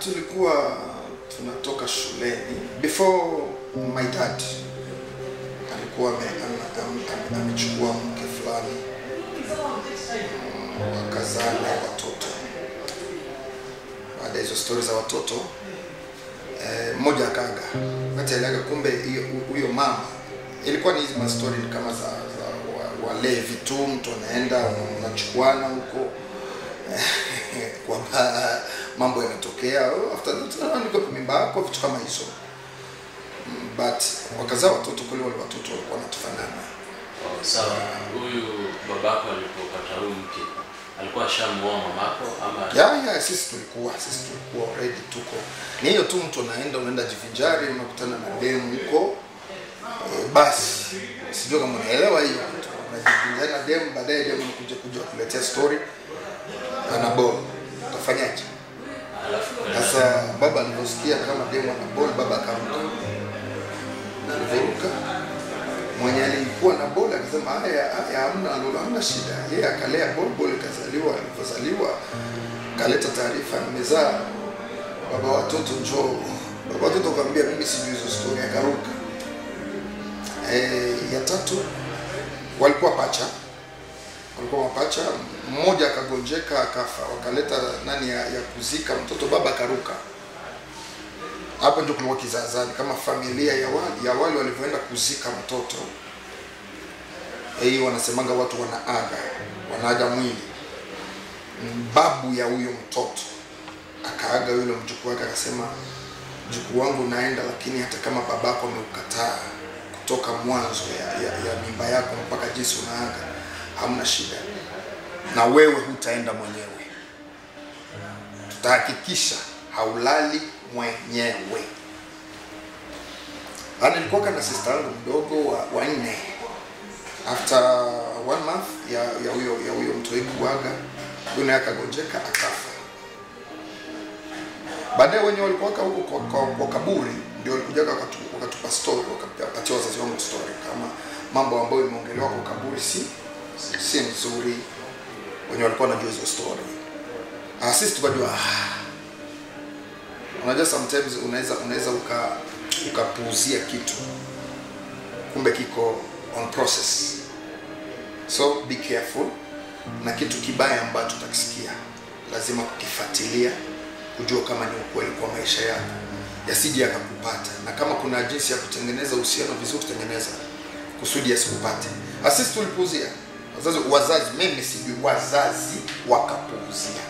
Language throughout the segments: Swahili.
Tulikuwa tunatoka shuleni before my dad alikuwa amechukua mke fulani, wakazaa na watoto. Baada hizo stories za watoto, mmoja akaga. Wakati aliaga, kumbe huyo mama ilikuwa ni hizo story kama za walevi tu, mtu anaenda unachukuana huko kwa mambo yanatokea. After that niko mimba yako, vitu kama hizo. But wakazaa watoto, kule wale watoto wanatufanana. Sawa. Huyu babako alipopata huyu mke alikuwa ashamuoa mamako ama? Yeah, sisi tulikuwa already tuko. Ni hiyo tu, mtu unaenda jivinjari, unakutana na demu huko. Basi sijui kama unaelewa hiyo. Unajivinjari na demu, baadaye demu kuja kuletea story. Ana ball. Utafanyaje? Sasa baba aliposikia kama demu ana ball, baba akaruka. Alivuka. Mwenye alikuwa na ball akasema haya hamna shida. Yeye akalea ball ikazaliwa. Alipozaliwa kaleta taarifa, nimezaa, baba watoto njoo. Baba watoto akamwambia mimi sijui hizo story, akaruka. Ya tatu walikuwa mapacha, mmoja akagonjeka akafa, wakaleta nani ya kuzika mtoto, baba karuka. Hapo ndio kulikuwa kizaazani kama familia ya wale walivyoenda kuzika mtoto. Wanasemanga watu wanaaga mwili. Babu ya huyo mtoto akaaga yule mjukuu wake, akasema mjukuu wangu naenda, lakini hata kama babako ameukataa kutoka mwanzo ya mimba yako mpaka jinsi unaaga, hamna shida, na wewe hutaenda mwenyewe, tutahakikisha haulali mwenyewe. Nilikuwa kana sister yangu mdogo wa 4. After 1 month ya huyo mtu wetu kuaga, yule akagonjeka akafa. Baadaye wenye walikuwa huko kwa kaburi ndio walikuja wakatupa story, wakapatia wazazi wangu story kama mambo ambayo imeongelewa kwa kaburi si nzuri. Wenye walikuwa wanajua hizo story. Sisi tukajua unajua sometimes unaweza ukapuuzia kitu, kumbe kiko on process. So be careful na kitu kibaya ambacho utakisikia, lazima kukifuatilia, kujua kama ni ukweli kwa maisha yako, yasije yakakupata. Na kama kuna jinsi ya kutengeneza uhusiano vizuri, tengeneza kusudi yasikupate. Sisi tulipuuzia, wazazi mimi sijui, wazazi wakapuuzia.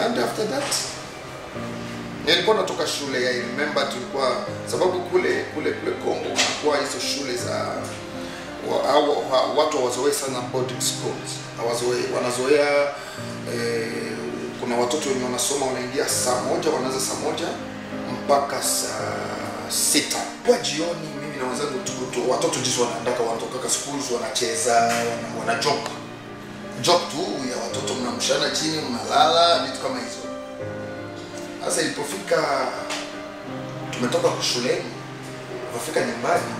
And after that nilikuwa natoka shule ya remember, tulikuwa sababu kule Kongo kulikuwa hizo shule za watu wazoea sana boarding schools. Wanazoea kuna watoto wenye wanasoma wanaingia saa 1, wanaanza saa 1 mpaka saa 6 kwa jioni. Mimi na wenzangu watoto jinsi wanaandaka, wanatoka schools, wanacheza, wana job tu ya watoto, mnamshana chini, mnalala, vitu kama hizo. Sasa ilipofika tumetoka kwa shuleni, tunafika nyumbani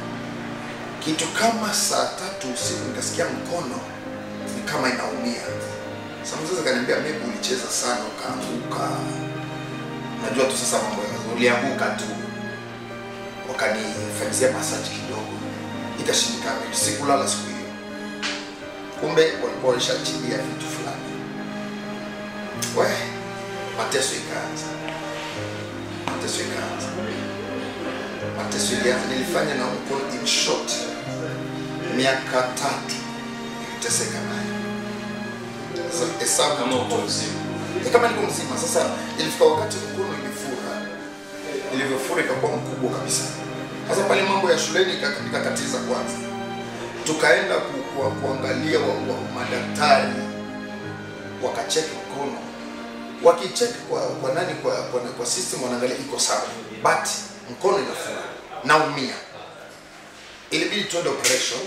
kitu kama saa 3 usiku, nikasikia mkono ni kama inaumia. Sasa mzazi akaniambia maybe ulicheza sana ukaanguka. Najua tu sasa mambo ulianguka tu. Wakanifanyia massage kidogo, ikashindikana. Sikulala siku hiyo. Kumbe walikuwa walishachilia vitu fulani. Mateso ikaanza. Nilifanya na mkono in short miaka 3 niliteseka nayo. Sasa hesabu kama uko mzima. Kama niko mzima. Sasa ilifika wakati mkono ilivyofura ikakuwa mkubwa kabisa. Sasa pale mambo ya shuleni ikakatiza kwanza. Tukaenda kuangalia madaktari, wakacheki mkono. Wakicheck kwa system, wanaangalia iko sawa, but mkono inafura, naumia. Ilibidi tuende operation,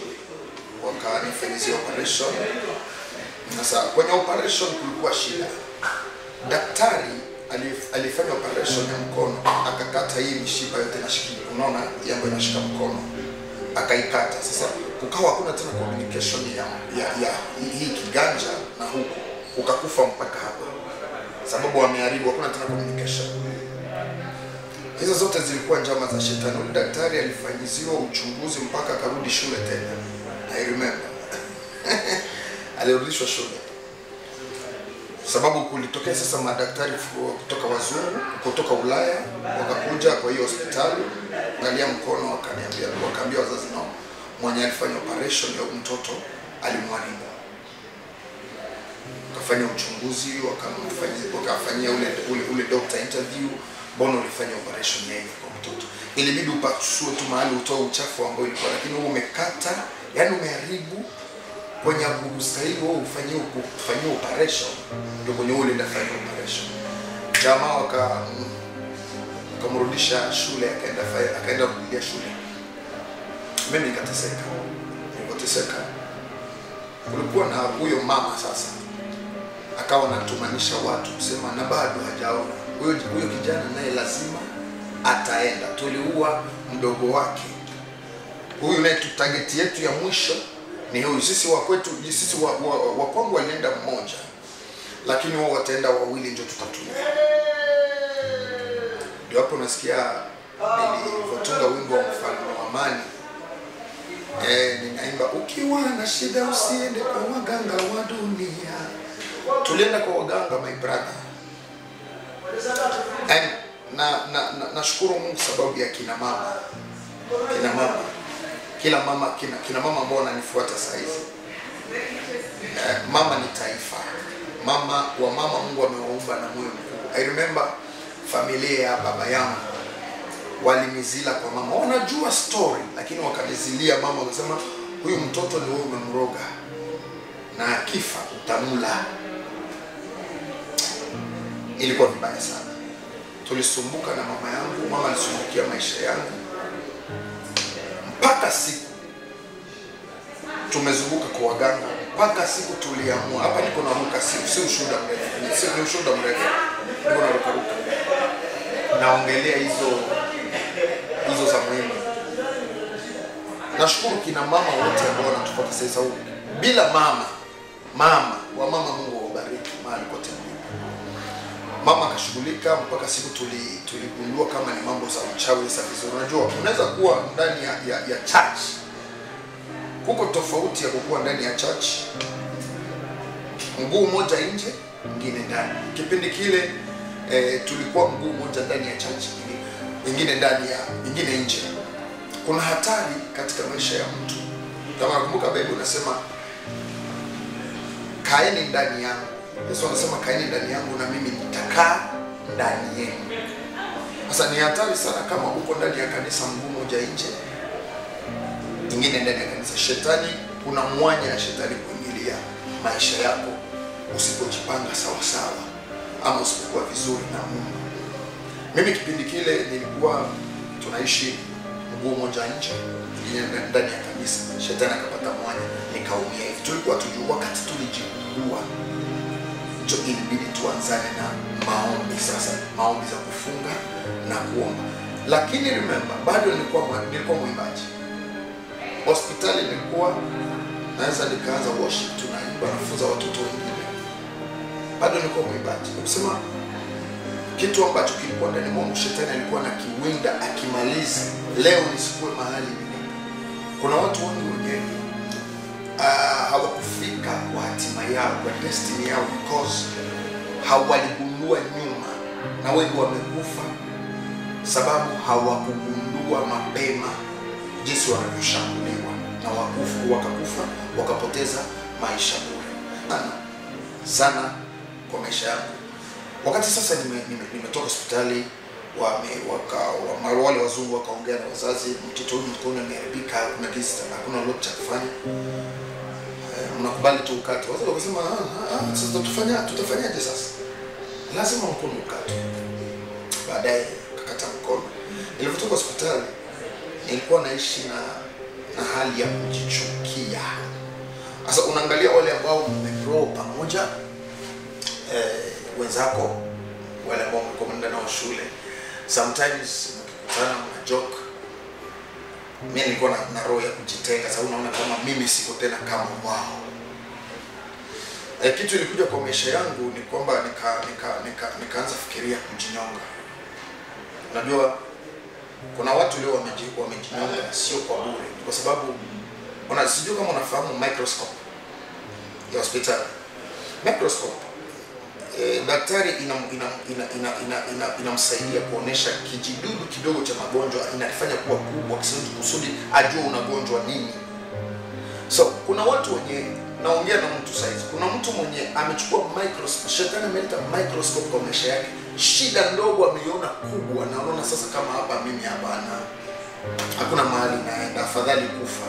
wakanifanyia operation. Sasa kwenye operation kulikuwa shida. Daktari alifanya operation ya mkono, akakata hii mishipa yote inashikilia, unaona yango inashika mkono, akaikata. Sasa kukawa hakuna tena communication ya hii kiganja na huko, ukakufa mpaka hapa. sababu wameharibu, hakuna tena communication. Hizo zote zilikuwa njama za shetani. Yule daktari alifanyiziwa uchunguzi mpaka akarudi shule tena. I remember. Alirudishwa shule. Sababu kulitokea sasa madaktari kutoka wazungu, kutoka Ulaya, wakakuja kwa hiyo hospitali, angalia mkono, wakaambia wazazi nao mwenye alifanya operation ya mtoto alimharibu. Wakafanya uchunguzi, wakafanyia ule doctor interview, mbona ulifanya operation yeye kwa mtoto. Ilibidi upasue tu mahali utoe uchafu ambao ulikuwa, lakini wewe umekata, yani umeharibu kwenye kustahili wewe ufanyie operation, ndio kwenye ule ndafanya operation. Jamaa wakamrudisha shule, akaenda kurudia shule. Mimi nikateseka. Kulikuwa na huyo mama sasa, akawa anatumanisha watu kusema na bado hajaona. Huyo kijana naye lazima ataenda. Tuliua mdogo wake. Huyu naye target yetu ya mwisho ni huyu. Sisi wa kwetu, sisi wa kwangu walienda mmoja, lakini wao wataenda wawili, ndio tutatumia. Ndio hapo nasikia nilivotunga wimbo wa Mfalme wa Amani. Ninaimba ukiwa na shida usiende kwa waganga wa dunia. Tulienda kwa waganga, my brother. Nashukuru Mungu sababu ya kina mama. Kina mama ambao wananifuata saa hizi. Mama ni taifa. Mama Mungu amewaumba na moyo mkubwa. I remember familia ya baba yangu walimizila kwa mama. Wanajua story, lakini wakanizilia mama, wakasema huyu mtoto ni wewe umemroga, na akifa utamula. Ilikuwa vibaya sana. Tulisumbuka na mama yangu, mama alisumbukia maisha yangu. Mpaka siku tumezunguka kwa waganga, mpaka siku tuliamua. Hapa niko na ruka, si ushuhuda mrefu. Ni ushuhuda mrefu. Niko na ruka. Naongelea hizo za muhimu. Nashukuru kina mama wote ambao wanatufuata sasa huko. Bila mama Mungu awabariki mahali kote. Mama akashughulika mpaka siku tuligundua kama ni mambo za uchawi za vizuri. Unajua unaweza kuwa ndani ya church. Kuko tofauti ya kuwa ndani ya church, mguu mmoja nje, mwingine ndani. Kipindi kile tulikuwa mguu mmoja ndani ya church, mwingine ndani ya mwingine nje. Kuna hatari katika maisha ya mtu. Kama nakumbuka Biblia inasema kaeni ndani yangu. Yesu anasema kaeni ndani yangu na mimi nitakaa ndani yenu. Sasa ni hatari sana kama uko ndani ya kanisa mguu mmoja nje, mwingine ndani ya kanisa. Shetani, kuna mwanya ya shetani kuingilia maisha yako usipojipanga sawa sawa ama usipokuwa vizuri na Mungu. Mimi kipindi kile nilikuwa tunaishi mguu mmoja nje, mwingine ndani ya kanisa. Shetani akapata mwanya, nikaumia hivi. Tulikuwa tujua wakati tulijigundua, ilibidi tuanzane na maombi sasa, maombi za kufunga na kuomba. Lakini remember, bado nilikuwa mwimbaji. Hospitali nilikuwa naweza nikaanza worship, tunaimba, nafunza watoto wengine. Bado nilikuwa mwimbaji. Kusema kitu ambacho kilikuwa ndani mwangu, shetani alikuwa na kiwinda akimaliza. Leo nisikuwe mahali nilipo. Kuna watu wengi wenyewe hawakufika kwa hatima yao, kwa destiny yao, because hawaligundua nyuma, na wengi wamekufa sababu hawakugundua mapema jinsi wanavyoshambuliwa, na wakakufa wakapoteza maisha bure sana kwa maisha yangu. Wakati sasa nimetoka hospitali, wale wazungu wakaongea na wazazi, mtoto huyu mkono umeharibika, kuna kesi, hakuna lolote cha kufanya. Mnakubali tu ukate. Wazazi wakasema sasa tutafanyaje sasa? Lazima mkono ukate. Baadaye kakata mkono. Nilipotoka hospitali nilikuwa naishi na hali ya kujichukia. Sasa unaangalia wale ambao mmegrow pamoja, wenzako, wale ambao mmekwenda nao shule, sometimes mkikutana mna joke. Mimi nilikuwa na roho ya kujitenga, sababu naona kama mimi siko tena kama wao. Kitu ilikuja kwa maisha yangu ni kwamba Unajua kuna watu leo wamejinyonga sio kwa bure, kwa sababu sijui kama unafahamu microscope ya hospitali. Microscope daktari inamsaidia kuonesha kijidudu kidogo cha magonjwa, inafanya kuwa kubwa kusudi ajue unagonjwa nini. So kuna watu wenye, naongea na mtu saizi, kuna mtu mwenye amechukua microscope, shetani ameleta microscope kwa maisha yake, shida ndogo ameiona kubwa, na unaona sasa kama hapa mimi hapana, hakuna mahali naenda, afadhali kufa.